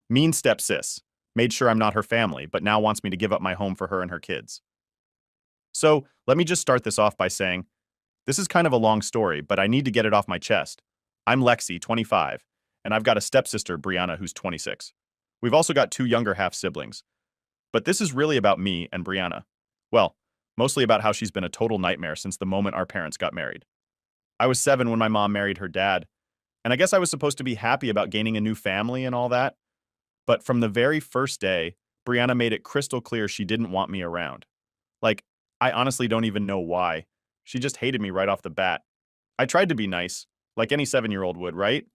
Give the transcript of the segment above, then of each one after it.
Mean stepsis. Made sure I'm not her family, but now wants me to give up my home for her and her kids. So, let me just start this off by saying, this is kind of a long story, but I need to get it off my chest. I'm Lexi, 25, and I've got a stepsister, Brianna, who's 26. We've also got two younger half-siblings. But this is really about me and Brianna. Well, mostly about how she's been a total nightmare since the moment our parents got married. I was 7 when my mom married her dad, and I guess I was supposed to be happy about gaining a new family and all that. But from the very first day, Brianna made it crystal clear she didn't want me around. Like, I honestly don't even know why. She just hated me right off the bat. I tried to be nice, like any 7-year-old would, right?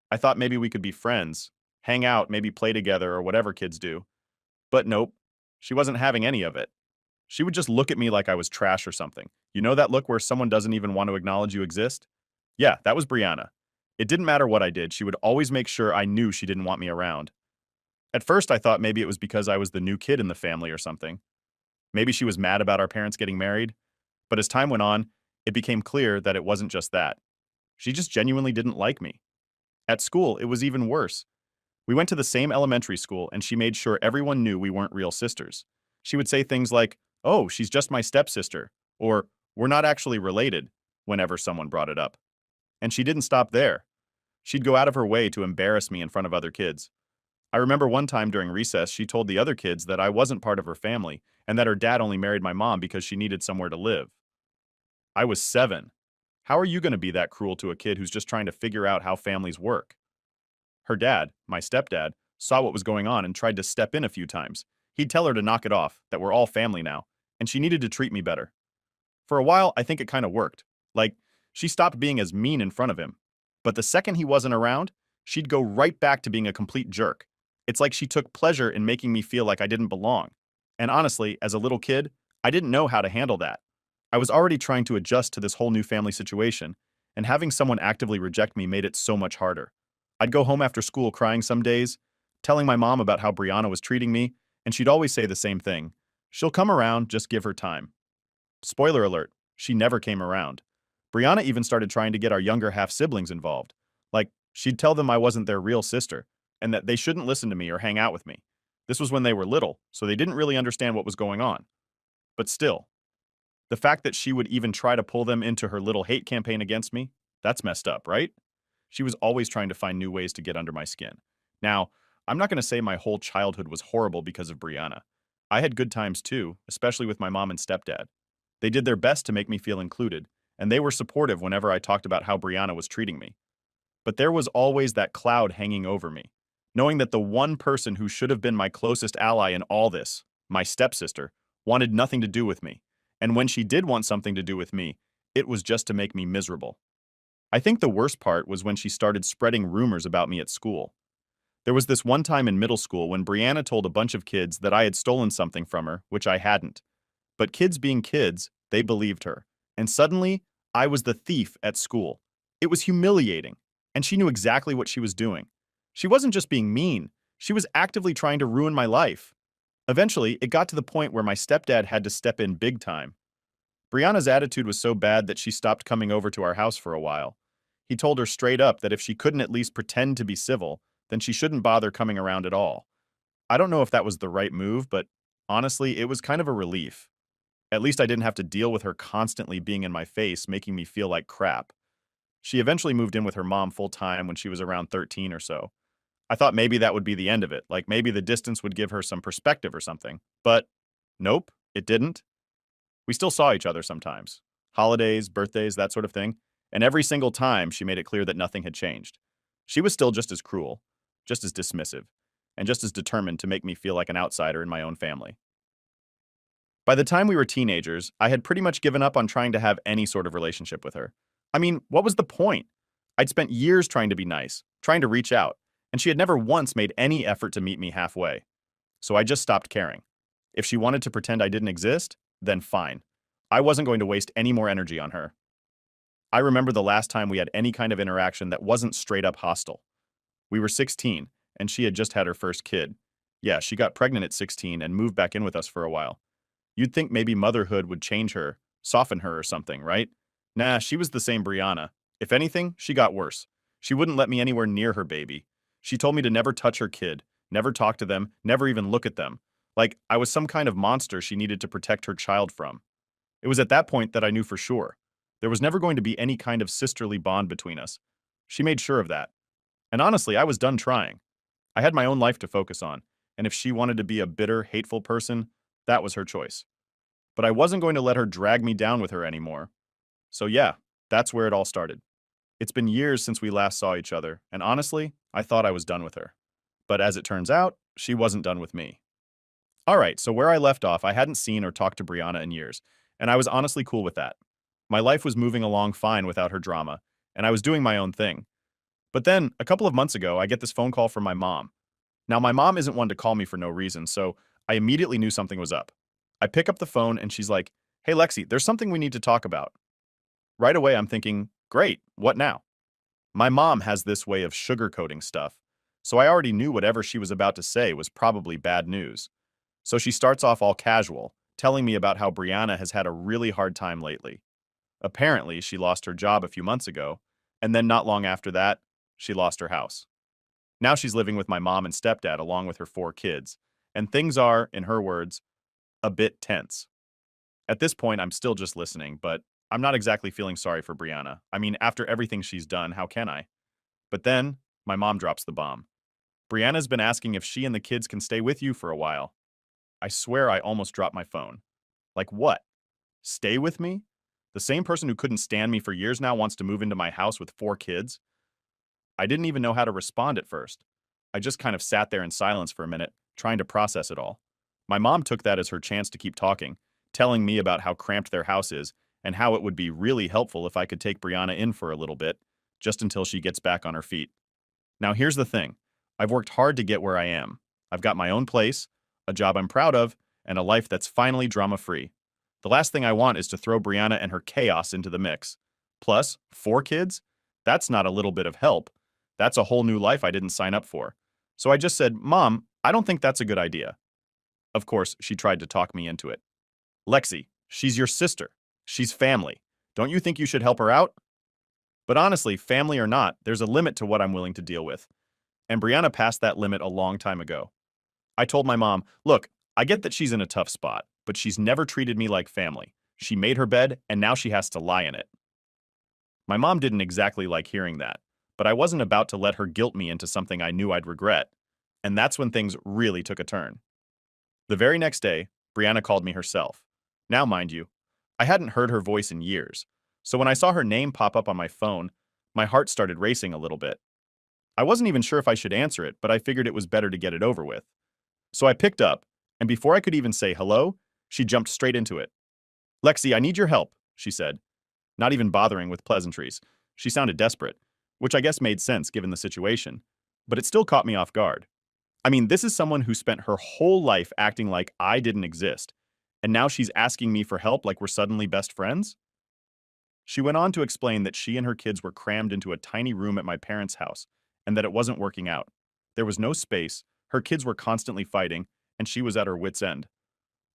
I thought maybe we could be friends, hang out, maybe play together or whatever kids do. But nope, she wasn't having any of it. She would just look at me like I was trash or something. You know that look where someone doesn't even want to acknowledge you exist? Yeah, that was Brianna. It didn't matter what I did, she would always make sure I knew she didn't want me around. At first, I thought maybe it was because I was the new kid in the family or something. Maybe she was mad about our parents getting married. But as time went on, it became clear that it wasn't just that. She just genuinely didn't like me. At school, it was even worse. We went to the same elementary school, and she made sure everyone knew we weren't real sisters. She would say things like, "Oh, she's just my stepsister," or "We're not actually related," whenever someone brought it up. And she didn't stop there. She'd go out of her way to embarrass me in front of other kids. I remember one time during recess, she told the other kids that I wasn't part of her family and that her dad only married my mom because she needed somewhere to live. I was 7. How are you going to be that cruel to a kid who's just trying to figure out how families work? Her dad, my stepdad, saw what was going on and tried to step in a few times. He'd tell her to knock it off, that we're all family now, and she needed to treat me better. For a while, I think it kind of worked. Like, she stopped being as mean in front of him. But the second he wasn't around, she'd go right back to being a complete jerk. It's like she took pleasure in making me feel like I didn't belong. And honestly, as a little kid, I didn't know how to handle that. I was already trying to adjust to this whole new family situation, and having someone actively reject me made it so much harder. I'd go home after school crying some days, telling my mom about how Brianna was treating me, and she'd always say the same thing. She'll come around, just give her time. Spoiler alert, she never came around. Brianna even started trying to get our younger half-siblings involved. Like, she'd tell them I wasn't their real sister, and that they shouldn't listen to me or hang out with me. This was when they were little, so they didn't really understand what was going on. But still, the fact that she would even try to pull them into her little hate campaign against me, that's messed up, right? She was always trying to find new ways to get under my skin. Now, I'm not going to say my whole childhood was horrible because of Brianna. I had good times too, especially with my mom and stepdad. They did their best to make me feel included, and they were supportive whenever I talked about how Brianna was treating me. But there was always that cloud hanging over me, knowing that the one person who should have been my closest ally in all this, my stepsister, wanted nothing to do with me. And when she did want something to do with me, it was just to make me miserable. I think the worst part was when she started spreading rumors about me at school. There was this one time in middle school when Brianna told a bunch of kids that I had stolen something from her, which I hadn't. But kids being kids, they believed her. And suddenly, I was the thief at school. It was humiliating, and she knew exactly what she was doing. She wasn't just being mean, she was actively trying to ruin my life. Eventually, it got to the point where my stepdad had to step in big time. Brianna's attitude was so bad that she stopped coming over to our house for a while. He told her straight up that if she couldn't at least pretend to be civil, then she shouldn't bother coming around at all. I don't know if that was the right move, but honestly, it was kind of a relief. At least I didn't have to deal with her constantly being in my face, making me feel like crap. She eventually moved in with her mom full time when she was around 13 or so. I thought maybe that would be the end of it, like maybe the distance would give her some perspective or something. But nope, it didn't. We still saw each other sometimes. Holidays, birthdays, that sort of thing. And every single time she made it clear that nothing had changed. She was still just as cruel, just as dismissive, and just as determined to make me feel like an outsider in my own family. By the time we were teenagers, I had pretty much given up on trying to have any sort of relationship with her. I mean, what was the point? I'd spent years trying to be nice, trying to reach out, and she had never once made any effort to meet me halfway. So I just stopped caring. If she wanted to pretend I didn't exist, then fine. I wasn't going to waste any more energy on her. I remember the last time we had any kind of interaction that wasn't straight up hostile. We were 16, and she had just had her first kid. Yeah, she got pregnant at 16 and moved back in with us for a while. You'd think maybe motherhood would change her, soften her or something, right? Nah, she was the same Brianna. If anything, she got worse. She wouldn't let me anywhere near her baby. She told me to never touch her kid, never talk to them, never even look at them. Like I was some kind of monster she needed to protect her child from. It was at that point that I knew for sure. There was never going to be any kind of sisterly bond between us. She made sure of that. And honestly, I was done trying. I had my own life to focus on, and if she wanted to be a bitter, hateful person, that was her choice. But I wasn't going to let her drag me down with her anymore. So yeah, that's where it all started. It's been years since we last saw each other, and honestly, I thought I was done with her. But as it turns out, she wasn't done with me. Alright, so where I left off, I hadn't seen or talked to Brianna in years, and I was honestly cool with that. My life was moving along fine without her drama, and I was doing my own thing. But then, a couple of months ago, I get this phone call from my mom. Now, my mom isn't one to call me for no reason, so I immediately knew something was up. I pick up the phone and she's like, "Hey Lexi, there's something we need to talk about." Right away, I'm thinking, great, what now? My mom has this way of sugarcoating stuff, so I already knew whatever she was about to say was probably bad news. So she starts off all casual, telling me about how Brianna has had a really hard time lately. Apparently, she lost her job a few months ago, and then not long after that, she lost her house. Now she's living with my mom and stepdad along with her 4 kids, and things are, in her words, a bit tense. At this point, I'm still just listening, but I'm not exactly feeling sorry for Brianna. I mean, after everything she's done, how can I? But then, my mom drops the bomb. Brianna's been asking if she and the kids can stay with you for a while. I swear I almost dropped my phone. Like what? Stay with me? The same person who couldn't stand me for years now wants to move into my house with 4 kids? I didn't even know how to respond at first. I just kind of sat there in silence for a minute, trying to process it all. My mom took that as her chance to keep talking, telling me about how cramped their house is and how it would be really helpful if I could take Brianna in for a little bit, just until she gets back on her feet. Now, here's the thing. I've worked hard to get where I am. I've got my own place, a job I'm proud of, and a life that's finally drama-free. The last thing I want is to throw Brianna and her chaos into the mix. Plus, 4 kids? That's not a little bit of help. That's a whole new life I didn't sign up for. So I just said, "Mom, I don't think that's a good idea." Of course, she tried to talk me into it. "Lexi, she's your sister. She's family. Don't you think you should help her out?" But honestly, family or not, there's a limit to what I'm willing to deal with. And Brianna passed that limit a long time ago. I told my mom, "Look, I get that she's in a tough spot, but she's never treated me like family. She made her bed, and now she has to lie in it." My mom didn't exactly like hearing that, but I wasn't about to let her guilt me into something I knew I'd regret. And that's when things really took a turn. The very next day, Brianna called me herself. Now, mind you, I hadn't heard her voice in years, so when I saw her name pop up on my phone, my heart started racing a little bit. I wasn't even sure if I should answer it, but I figured it was better to get it over with. So I picked up, and before I could even say hello, she jumped straight into it. "Lexi, I need your help," she said, not even bothering with pleasantries. She sounded desperate, which I guess made sense given the situation, but it still caught me off guard. I mean, this is someone who spent her whole life acting like I didn't exist, and now she's asking me for help like we're suddenly best friends? She went on to explain that she and her kids were crammed into a tiny room at my parents' house, and that it wasn't working out. There was no space, her kids were constantly fighting, and she was at her wits' end.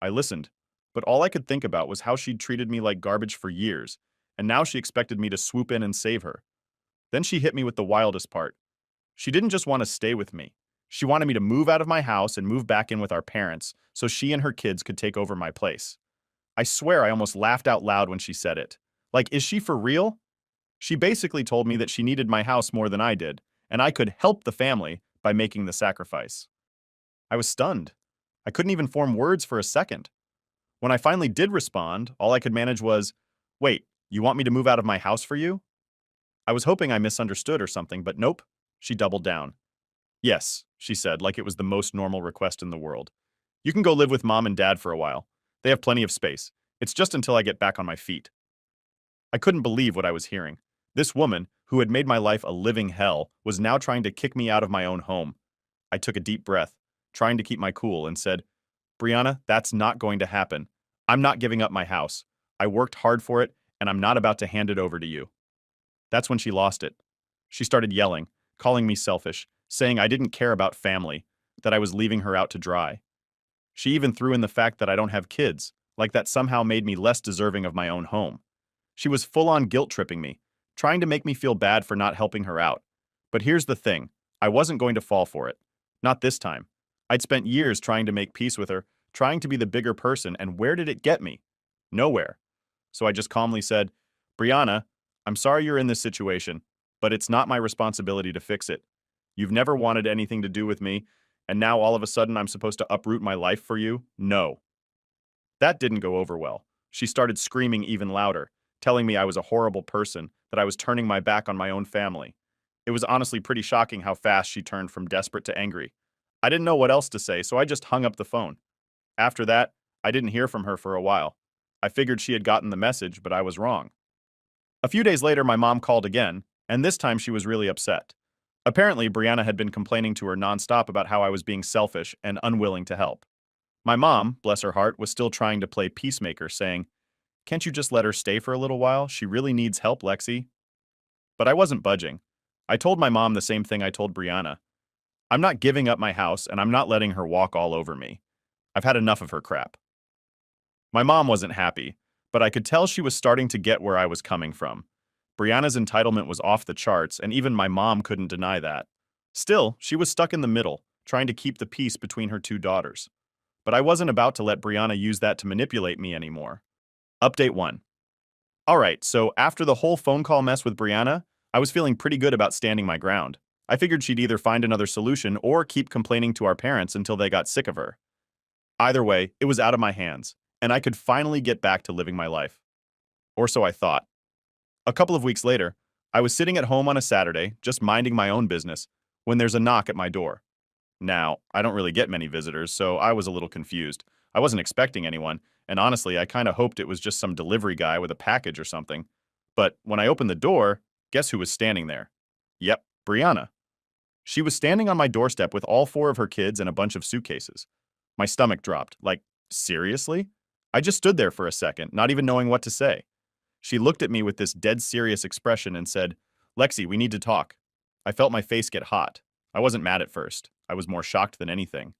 I listened, but all I could think about was how she'd treated me like garbage for years, and now she expected me to swoop in and save her. Then she hit me with the wildest part. She didn't just want to stay with me. She wanted me to move out of my house and move back in with our parents so she and her kids could take over my place. I swear I almost laughed out loud when she said it. Like, is she for real? She basically told me that she needed my house more than I did, and I could help the family by making the sacrifice. I was stunned. I couldn't even form words for a second. When I finally did respond, all I could manage was, "Wait, you want me to move out of my house for you?" I was hoping I misunderstood or something, but nope. She doubled down. "Yes," she said, like it was the most normal request in the world. "You can go live with mom and dad for a while. They have plenty of space. It's just until I get back on my feet." I couldn't believe what I was hearing. This woman, who had made my life a living hell, was now trying to kick me out of my own home. I took a deep breath, trying to keep my cool, and said, "Brianna, that's not going to happen. I'm not giving up my house. I worked hard for it, and I'm not about to hand it over to you." That's when she lost it. She started yelling, calling me selfish, saying I didn't care about family, that I was leaving her out to dry. She even threw in the fact that I don't have kids, like that somehow made me less deserving of my own home. She was full-on guilt-tripping me, trying to make me feel bad for not helping her out. But here's the thing, I wasn't going to fall for it. Not this time. I'd spent years trying to make peace with her, trying to be the bigger person, and where did it get me? Nowhere. So I just calmly said, Brianna, I'm sorry you're in this situation, but it's not my responsibility to fix it. You've never wanted anything to do with me, and now all of a sudden I'm supposed to uproot my life for you? No. That didn't go over well. She started screaming even louder, telling me I was a horrible person, that I was turning my back on my own family. It was honestly pretty shocking how fast she turned from desperate to angry. I didn't know what else to say, so I just hung up the phone. After that, I didn't hear from her for a while. I figured she had gotten the message, but I was wrong. A few days later, my mom called again, and this time she was really upset. Apparently, Brianna had been complaining to her nonstop about how I was being selfish and unwilling to help. My mom, bless her heart, was still trying to play peacemaker, saying, Can't you just let her stay for a little while? She really needs help, Lexi. But I wasn't budging. I told my mom the same thing I told Brianna. I'm not giving up my house, and I'm not letting her walk all over me. I've had enough of her crap. My mom wasn't happy, but I could tell she was starting to get where I was coming from. Brianna's entitlement was off the charts, and even my mom couldn't deny that. Still, she was stuck in the middle, trying to keep the peace between her two daughters. But I wasn't about to let Brianna use that to manipulate me anymore. Update 1. Alright, so after the whole phone call mess with Brianna, I was feeling pretty good about standing my ground. I figured she'd either find another solution or keep complaining to our parents until they got sick of her. Either way, it was out of my hands, and I could finally get back to living my life. Or so I thought. A couple of weeks later, I was sitting at home on a Saturday, just minding my own business, when there's a knock at my door. Now, I don't really get many visitors, so I was a little confused. I wasn't expecting anyone, and honestly, I kind of hoped it was just some delivery guy with a package or something. But when I opened the door, guess who was standing there? Yep, Brianna. She was standing on my doorstep with all four of her kids and a bunch of suitcases. My stomach dropped. Like, seriously? I just stood there for a second, not even knowing what to say. She looked at me with this dead serious expression and said, Lexi, we need to talk. I felt my face get hot. I wasn't mad at first. I was more shocked than anything.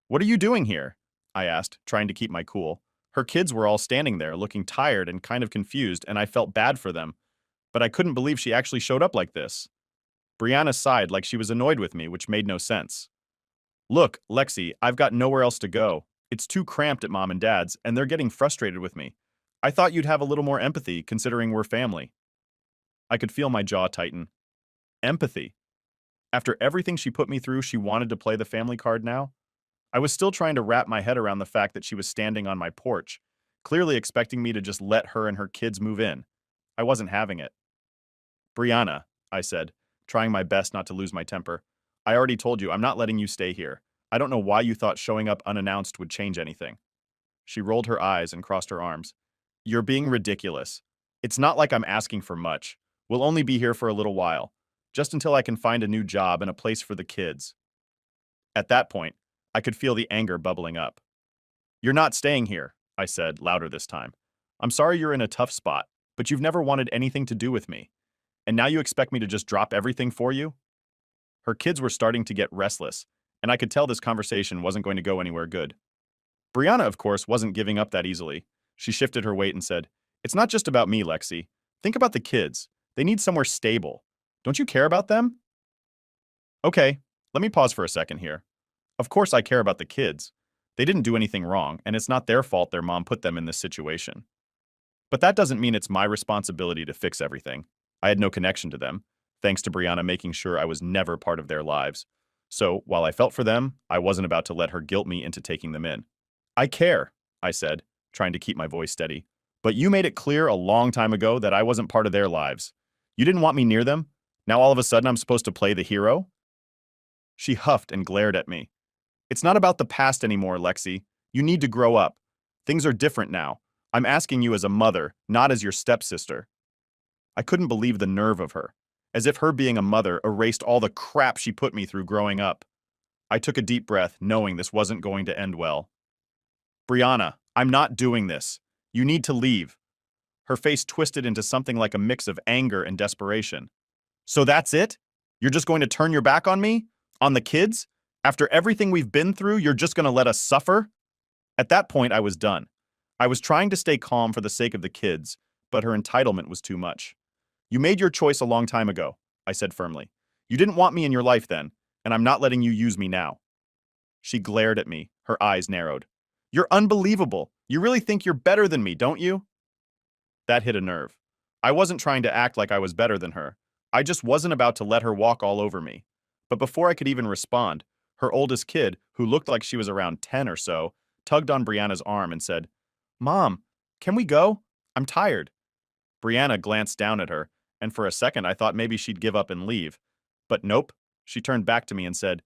What are you doing here? I asked, trying to keep my cool. Her kids were all standing there, looking tired and kind of confused, and I felt bad for them. But I couldn't believe she actually showed up like this. Brianna sighed like she was annoyed with me, which made no sense. Look, Lexi, I've got nowhere else to go. It's too cramped at Mom and Dad's, and they're getting frustrated with me. I thought you'd have a little more empathy, considering we're family. I could feel my jaw tighten. Empathy. After everything she put me through, she wanted to play the family card now? I was still trying to wrap my head around the fact that she was standing on my porch, clearly expecting me to just let her and her kids move in. I wasn't having it. Brianna, I said, trying my best not to lose my temper. I already told you, I'm not letting you stay here. I don't know why you thought showing up unannounced would change anything. She rolled her eyes and crossed her arms. You're being ridiculous. It's not like I'm asking for much. We'll only be here for a little while, just until I can find a new job and a place for the kids. At that point, I could feel the anger bubbling up. You're not staying here, I said, louder this time. I'm sorry you're in a tough spot, but you've never wanted anything to do with me. And now you expect me to just drop everything for you? Her kids were starting to get restless, and I could tell this conversation wasn't going to go anywhere good. Brianna, of course, wasn't giving up that easily. She shifted her weight and said, It's not just about me, Lexi. Think about the kids. They need somewhere stable. Don't you care about them? Okay, let me pause for a second here. Of course I care about the kids. They didn't do anything wrong, and it's not their fault their mom put them in this situation. But that doesn't mean it's my responsibility to fix everything. I had no connection to them, thanks to Brianna making sure I was never part of their lives. So, while I felt for them, I wasn't about to let her guilt me into taking them in. I care, I said, trying to keep my voice steady. But you made it clear a long time ago that I wasn't part of their lives. You didn't want me near them? Now all of a sudden I'm supposed to play the hero? She huffed and glared at me. It's not about the past anymore, Lexi. You need to grow up. Things are different now. I'm asking you as a mother, not as your stepsister. I couldn't believe the nerve of her, as if her being a mother erased all the crap she put me through growing up. I took a deep breath, knowing this wasn't going to end well. Brianna, I'm not doing this. You need to leave. Her face twisted into something like a mix of anger and desperation. So that's it? You're just going to turn your back on me? On the kids? After everything we've been through, you're just going to let us suffer? At that point, I was done. I was trying to stay calm for the sake of the kids, but her entitlement was too much. You made your choice a long time ago, I said firmly. You didn't want me in your life then, and I'm not letting you use me now. She glared at me, her eyes narrowed. You're unbelievable. You really think you're better than me, don't you? That hit a nerve. I wasn't trying to act like I was better than her. I just wasn't about to let her walk all over me. But before I could even respond, her oldest kid, who looked like she was around 10 or so, tugged on Brianna's arm and said, Mom, can we go? I'm tired. Brianna glanced down at her, and for a second I thought maybe she'd give up and leave. But nope, she turned back to me and said,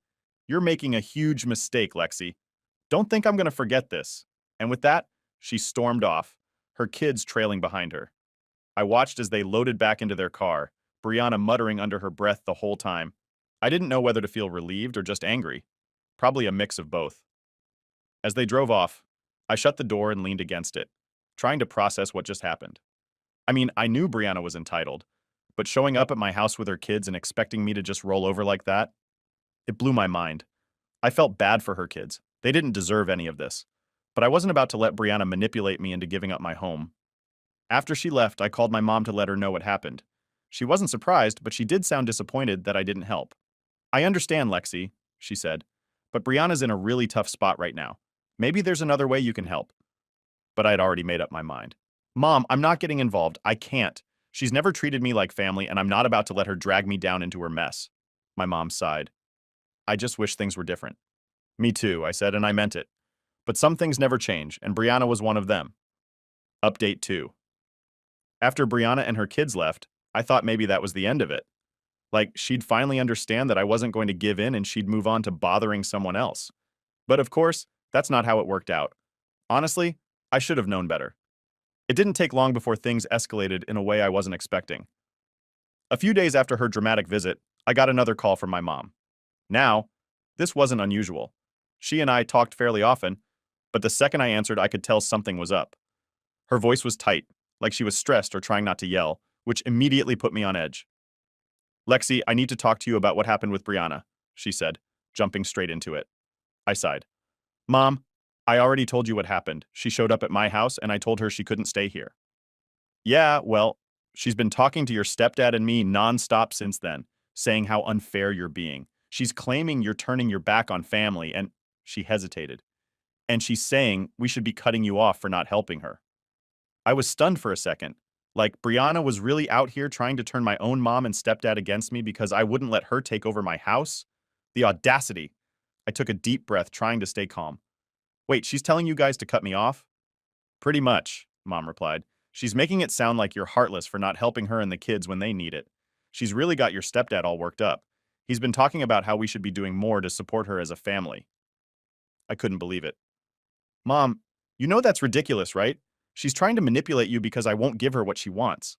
You're making a huge mistake, Lexi. Don't think I'm going to forget this. And with that, she stormed off, her kids trailing behind her. I watched as they loaded back into their car, Brianna muttering under her breath the whole time. I didn't know whether to feel relieved or just angry. Probably a mix of both. As they drove off, I shut the door and leaned against it, trying to process what just happened. I mean, I knew Brianna was entitled, but showing up at my house with her kids and expecting me to just roll over like that, it blew my mind. I felt bad for her kids. They didn't deserve any of this. But I wasn't about to let Brianna manipulate me into giving up my home. After she left, I called my mom to let her know what happened. She wasn't surprised, but she did sound disappointed that I didn't help. I understand, Lexi, she said, but Brianna's in a really tough spot right now. Maybe there's another way you can help. But I had already made up my mind. Mom, I'm not getting involved. I can't. She's never treated me like family, and I'm not about to let her drag me down into her mess. My mom sighed. I just wish things were different. Me too, I said, and I meant it. But some things never change, and Brianna was one of them. Update 2. After Brianna and her kids left, I thought maybe that was the end of it. Like, she'd finally understand that I wasn't going to give in and she'd move on to bothering someone else. But of course, that's not how it worked out. Honestly, I should have known better. It didn't take long before things escalated in a way I wasn't expecting. A few days after her dramatic visit, I got another call from my mom. Now, this wasn't unusual. She and I talked fairly often, but the second I answered, I could tell something was up. Her voice was tight, like she was stressed or trying not to yell, which immediately put me on edge. Lexi, I need to talk to you about what happened with Brianna, she said, jumping straight into it. I sighed. Mom, I already told you what happened. She showed up at my house and I told her she couldn't stay here. Yeah, well, she's been talking to your stepdad and me nonstop since then, saying how unfair you're being. She's claiming you're turning your back on family and she hesitated. And she's saying we should be cutting you off for not helping her. I was stunned for a second. Like, Brianna was really out here trying to turn my own mom and stepdad against me because I wouldn't let her take over my house? The audacity! I took a deep breath, trying to stay calm. Wait, she's telling you guys to cut me off? Pretty much, Mom replied. She's making it sound like you're heartless for not helping her and the kids when they need it. She's really got your stepdad all worked up. He's been talking about how we should be doing more to support her as a family. I couldn't believe it. Mom, you know that's ridiculous, right? She's trying to manipulate you because I won't give her what she wants.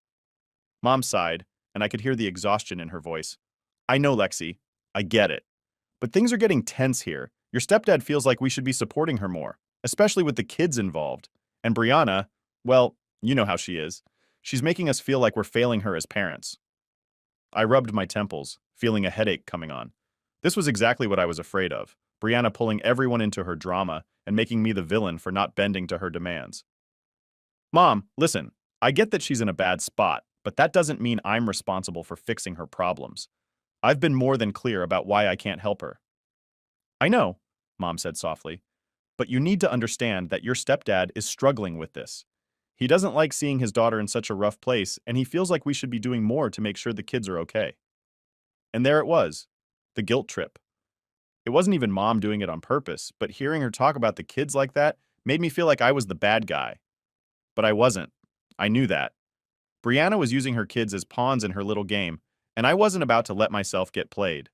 Mom sighed, and I could hear the exhaustion in her voice. I know, Lexi. I get it. But things are getting tense here. Your stepdad feels like we should be supporting her more, especially with the kids involved. And Brianna, well, you know how she is. She's making us feel like we're failing her as parents. I rubbed my temples, feeling a headache coming on. This was exactly what I was afraid of. Brianna pulling everyone into her drama and making me the villain for not bending to her demands. Mom, listen, I get that she's in a bad spot, but that doesn't mean I'm responsible for fixing her problems. I've been more than clear about why I can't help her. I know, Mom said softly, but you need to understand that your stepdad is struggling with this. He doesn't like seeing his daughter in such a rough place, and he feels like we should be doing more to make sure the kids are okay. And there it was, the guilt trip. It wasn't even Mom doing it on purpose, but hearing her talk about the kids like that made me feel like I was the bad guy. But I wasn't. I knew that. Brianna was using her kids as pawns in her little game, and I wasn't about to let myself get played.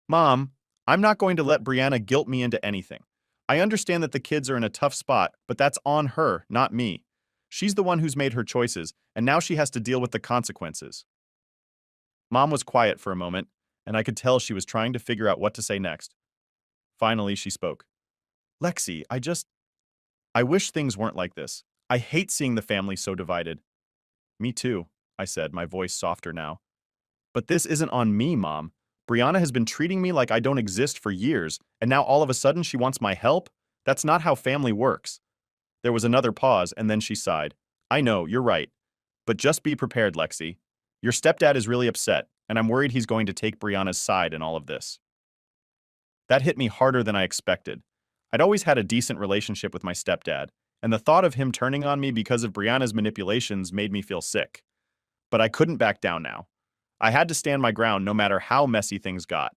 Mom, I'm not going to let Brianna guilt me into anything. I understand that the kids are in a tough spot, but that's on her, not me. She's the one who's made her choices, and now she has to deal with the consequences. Mom was quiet for a moment, and I could tell she was trying to figure out what to say next. Finally, she spoke. Lexi, I wish things weren't like this. I hate seeing the family so divided. Me too, I said, my voice softer now. But this isn't on me, Mom. Brianna has been treating me like I don't exist for years, and now all of a sudden she wants my help? That's not how family works. There was another pause, and then she sighed. I know, you're right. But just be prepared, Lexi. Your stepdad is really upset, and I'm worried he's going to take Brianna's side in all of this. That hit me harder than I expected. I'd always had a decent relationship with my stepdad, and the thought of him turning on me because of Brianna's manipulations made me feel sick. But I couldn't back down now. I had to stand my ground no matter how messy things got.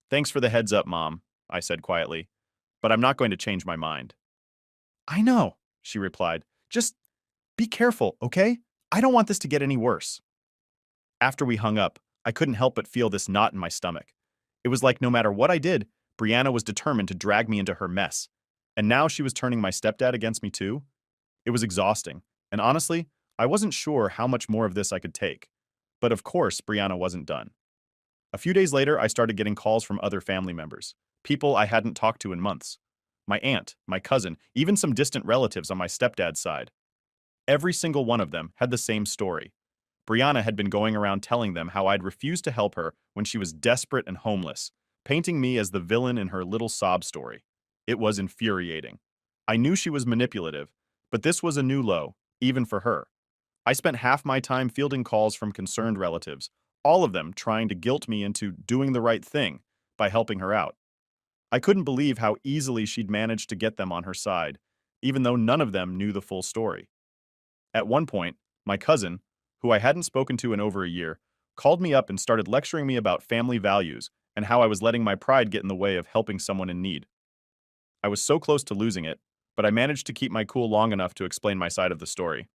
Thanks for the heads up, Mom, I said quietly, but I'm not going to change my mind. I know, she replied. Just be careful, okay? I don't want this to get any worse. After we hung up, I couldn't help but feel this knot in my stomach. It was like no matter what I did, Brianna was determined to drag me into her mess. And now she was turning my stepdad against me too? It was exhausting, and honestly, I wasn't sure how much more of this I could take. But of course, Brianna wasn't done. A few days later, I started getting calls from other family members, people I hadn't talked to in months. My aunt, my cousin, even some distant relatives on my stepdad's side. Every single one of them had the same story. Brianna had been going around telling them how I'd refused to help her when she was desperate and homeless, painting me as the villain in her little sob story. It was infuriating. I knew she was manipulative, but this was a new low, even for her. I spent half my time fielding calls from concerned relatives, all of them trying to guilt me into doing the right thing by helping her out. I couldn't believe how easily she'd managed to get them on her side, even though none of them knew the full story. At one point, my cousin, who I hadn't spoken to in over a year, called me up and started lecturing me about family values and how I was letting my pride get in the way of helping someone in need. I was so close to losing it, but I managed to keep my cool long enough to explain my side of the story.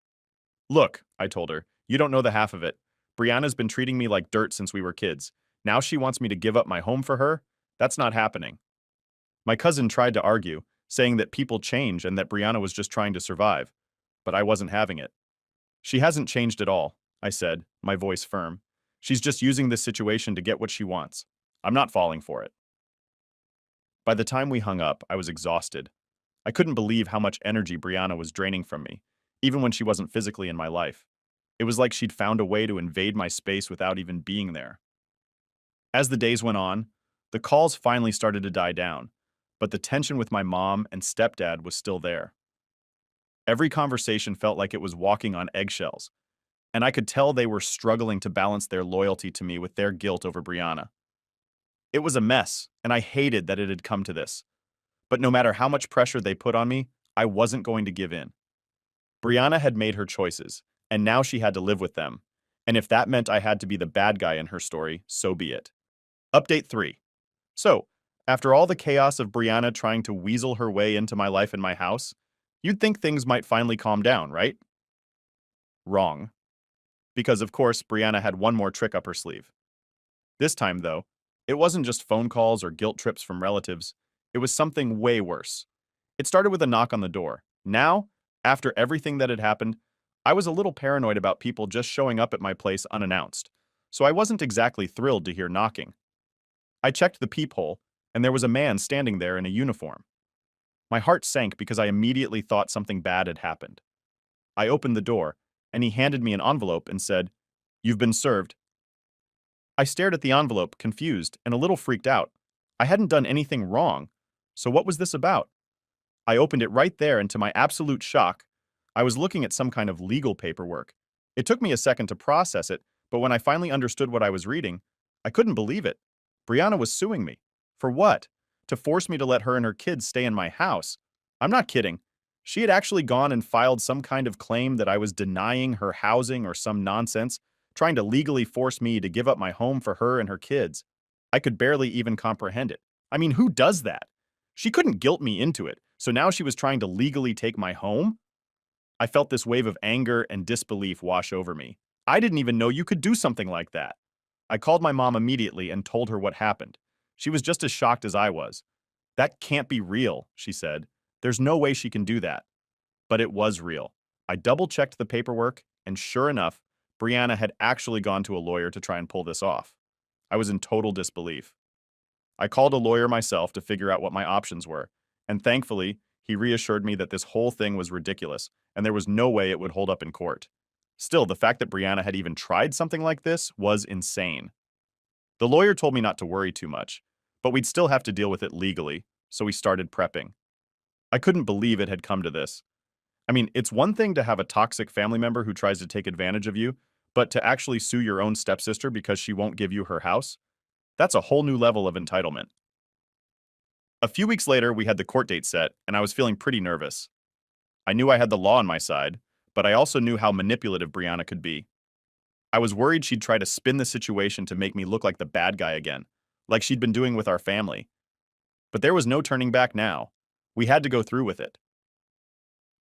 Look, I told her, you don't know the half of it. Brianna's been treating me like dirt since we were kids. Now she wants me to give up my home for her? That's not happening. My cousin tried to argue, saying that people change and that Brianna was just trying to survive, but I wasn't having it. She hasn't changed at all, I said, my voice firm. She's just using this situation to get what she wants. I'm not falling for it. By the time we hung up, I was exhausted. I couldn't believe how much energy Brianna was draining from me, even when she wasn't physically in my life. It was like she'd found a way to invade my space without even being there. As the days went on, the calls finally started to die down, but the tension with my mom and stepdad was still there. Every conversation felt like it was walking on eggshells, and I could tell they were struggling to balance their loyalty to me with their guilt over Brianna. It was a mess, and I hated that it had come to this. But no matter how much pressure they put on me, I wasn't going to give in. Brianna had made her choices, and now she had to live with them. And if that meant I had to be the bad guy in her story, so be it. Update 3. So, after all the chaos of Brianna trying to weasel her way into my life and my house, you'd think things might finally calm down, right? Wrong. Because of course, Brianna had one more trick up her sleeve. This time, though, it wasn't just phone calls or guilt trips from relatives. It was something way worse. It started with a knock on the door. Now, after everything that had happened, I was a little paranoid about people just showing up at my place unannounced, so I wasn't exactly thrilled to hear knocking. I checked the peephole, and there was a man standing there in a uniform. My heart sank because I immediately thought something bad had happened. I opened the door, and he handed me an envelope and said, "You've been served." I stared at the envelope, confused and a little freaked out. I hadn't done anything wrong, so what was this about? I opened it right there, and to my absolute shock, I was looking at some kind of legal paperwork. It took me a second to process it, but when I finally understood what I was reading, I couldn't believe it. Brianna was suing me. For what? To force me to let her and her kids stay in my house. I'm not kidding. She had actually gone and filed some kind of claim that I was denying her housing or some nonsense, trying to legally force me to give up my home for her and her kids. I could barely even comprehend it. I mean, who does that? She couldn't guilt me into it, so now she was trying to legally take my home? I felt this wave of anger and disbelief wash over me. I didn't even know you could do something like that. I called my mom immediately and told her what happened. She was just as shocked as I was. "That can't be real," she said. "There's no way she can do that." But it was real. I double-checked the paperwork, and sure enough, Brianna had actually gone to a lawyer to try and pull this off. I was in total disbelief. I called a lawyer myself to figure out what my options were, and thankfully, he reassured me that this whole thing was ridiculous, and there was no way it would hold up in court. Still, the fact that Brianna had even tried something like this was insane. The lawyer told me not to worry too much, but we'd still have to deal with it legally, so we started prepping. I couldn't believe it had come to this. I mean, it's one thing to have a toxic family member who tries to take advantage of you, but to actually sue your own stepsister because she won't give you her house? That's a whole new level of entitlement. A few weeks later, we had the court date set, and I was feeling pretty nervous. I knew I had the law on my side, but I also knew how manipulative Brianna could be. I was worried she'd try to spin the situation to make me look like the bad guy again, like she'd been doing with our family. But there was no turning back now. We had to go through with it.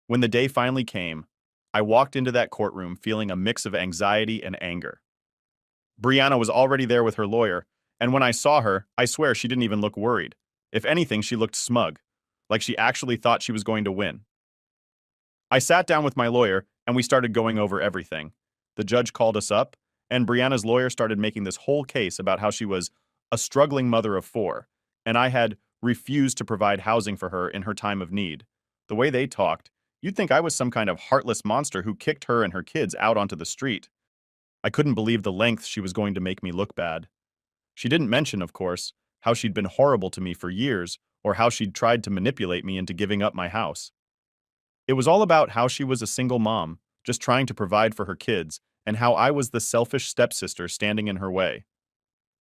When the day finally came, I walked into that courtroom feeling a mix of anxiety and anger. Brianna was already there with her lawyer, and when I saw her, I swear she didn't even look worried. If anything, she looked smug, like she actually thought she was going to win. I sat down with my lawyer, and we started going over everything. The judge called us up, and Brianna's lawyer started making this whole case about how she was a struggling mother of four, and I had refused to provide housing for her in her time of need. The way they talked, you'd think I was some kind of heartless monster who kicked her and her kids out onto the street. I couldn't believe the lengths she was going to make me look bad. She didn't mention, of course, how she'd been horrible to me for years or how she'd tried to manipulate me into giving up my house. It was all about how she was a single mom, just trying to provide for her kids, and how I was the selfish stepsister standing in her way.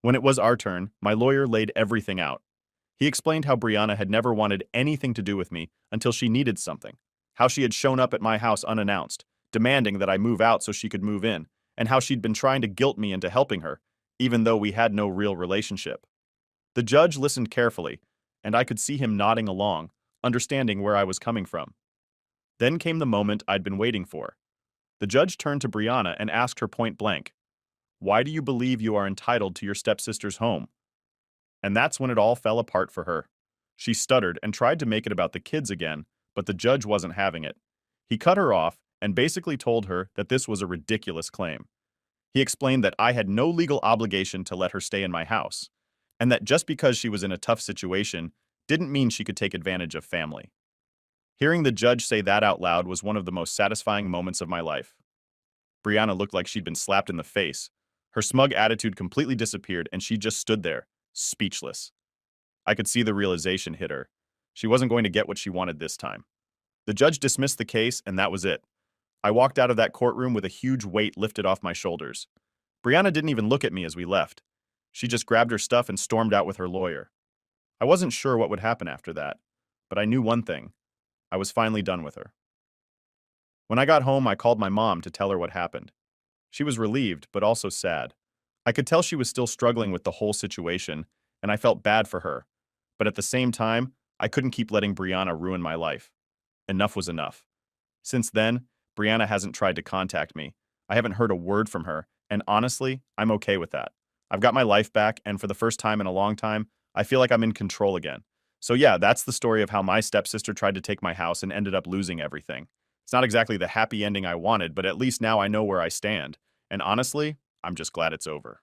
When it was our turn, my lawyer laid everything out. He explained how Brianna had never wanted anything to do with me until she needed something, how she had shown up at my house unannounced, demanding that I move out so she could move in, and how she'd been trying to guilt me into helping her, even though we had no real relationship. The judge listened carefully, and I could see him nodding along, understanding where I was coming from. Then came the moment I'd been waiting for. The judge turned to Brianna and asked her point blank, "Why do you believe you are entitled to your stepsister's home?" And that's when it all fell apart for her. She stuttered and tried to make it about the kids again, but the judge wasn't having it. He cut her off and basically told her that this was a ridiculous claim. He explained that I had no legal obligation to let her stay in my house, and that just because she was in a tough situation didn't mean she could take advantage of family. Hearing the judge say that out loud was one of the most satisfying moments of my life. Brianna looked like she'd been slapped in the face. Her smug attitude completely disappeared, and she just stood there, speechless. I could see the realization hit her. She wasn't going to get what she wanted this time. The judge dismissed the case, and that was it. I walked out of that courtroom with a huge weight lifted off my shoulders. Brianna didn't even look at me as we left. She just grabbed her stuff and stormed out with her lawyer. I wasn't sure what would happen after that, but I knew one thing. I was finally done with her. When I got home, I called my mom to tell her what happened. She was relieved, but also sad. I could tell she was still struggling with the whole situation, and I felt bad for her. But at the same time, I couldn't keep letting Brianna ruin my life. Enough was enough. Since then, Brianna hasn't tried to contact me. I haven't heard a word from her, and honestly, I'm okay with that. I've got my life back, and for the first time in a long time, I feel like I'm in control again. So yeah, that's the story of how my stepsister tried to take my house and ended up losing everything. It's not exactly the happy ending I wanted, but at least now I know where I stand. And honestly, I'm just glad it's over.